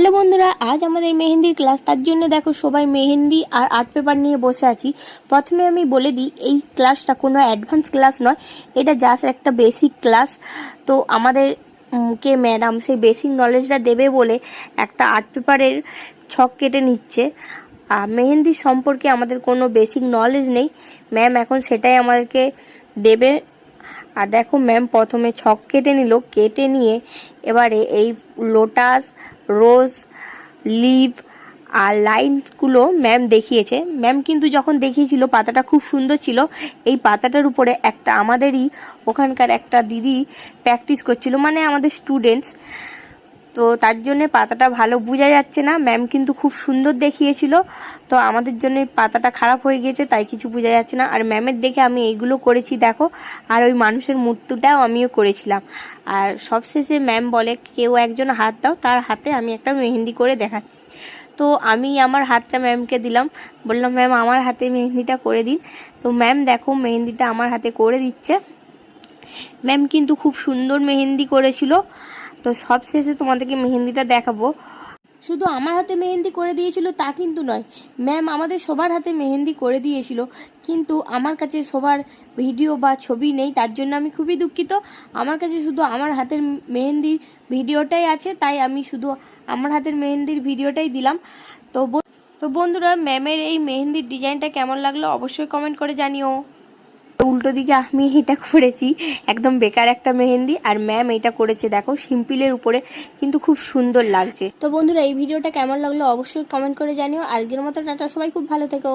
Hello বন্ধুরা, আজ আমাদের মেহেন্দির ক্লাস। তার জন্য দেখো সবাই মেহেন্দি আর আর্ট পেপার নিয়ে বসে আছি। প্রথমে আমি বলে দিই, এই ক্লাসটা কোনো অ্যাডভান্স ক্লাস নয়, এটা জাস্ট একটা বেসিক ক্লাস। তো আমাদের কে ম্যাডাম সেই বেসিক নলেজটা দেবে বলে একটা আর্ট পেপারের ছক কেটে নিচ্ছে। আর মেহেন্দি সম্পর্কে আমাদের কোনো বেসিক নলেজ নেই, ম্যাম এখন সেটাই আমাদেরকে দেবে। আর দেখো ম্যাম প্রথমে ছক কেটে নিল, কেটে নিয়ে এবারে এই লোটাস, রোজ, লিভ আর লাইনসগুলো ম্যাম দেখিয়েছে। ম্যাম কিন্তু যখন দেখিয়েছিল পাতাটা খুব সুন্দর ছিল। এই পাতাটার উপরে একটা আমাদেরই ওখানকার একটা দিদি প্র্যাকটিস করছিল, মানে আমাদের স্টুডেন্টস। তো তার জন্যে পাতাটা ভালো বোঝা যাচ্ছে না। ম্যাম কিন্তু খুব সুন্দর দেখিয়েছিল, তো আমাদের জন্য পাতাটা খারাপ হয়ে গিয়েছে, তাই কিছু বোঝা যাচ্ছে না। আর ম্যামের দেখে আমি এইগুলো করেছি দেখো, আর ওই মানুষের মূর্তিটাও আমিও করেছিলাম। আর সবশেষে ম্যাম বলে কেউ একজন হাত দাও, তার হাতে আমি একটা মেহেন্দি করে দেখাচ্ছি। তো আমি আমার হাতটা ম্যামকে দিলাম, বললাম ম্যাম আমার হাতে মেহেন্দিটা করে দিন। তো ম্যাম দেখো মেহেন্দিটা আমার হাতে করে দিচ্ছে। ম্যাম কিন্তু খুব সুন্দর মেহেন্দি করেছিল। তো সবশেষে তোমাদেরকে মেহেন্দিটা দেখাবো। শুধু আমার হাতে মেহেন্দি করে দিয়েছিল তা কিন্তু নয়, ম্যাম আমাদের সবার হাতে মেহেন্দি করে দিয়েছিল, কিন্তু আমার কাছে সবার ভিডিও বা ছবি নেই, তার জন্য আমি খুবই দুঃখিত। আমার কাছে শুধু আমার হাতের মেহেন্দির ভিডিওটাই আছে, তাই আমি শুধু আমার হাতের মেহেন্দির ভিডিওটাই দিলাম। তো বন্ধুরা, ম্যামের এই মেহেন্দির ডিজাইনটা কেমন লাগলো অবশ্যই কমেন্ট করে জানিও। উল্টো দিকে আমি এটা করেছি, একদম বেকার একটা মেহেন্দি, আর ম্যাম এটা করেছে দেখো সিম্পলের উপরে, কিন্তু খুব সুন্দর লাগছে। তো বন্ধুরা, এই ভিডিওটা কেমন লাগলো অবশ্যই কমেন্ট করে জানিও। আজকের মতো টাটা, সবাই খুব ভালো থেকো।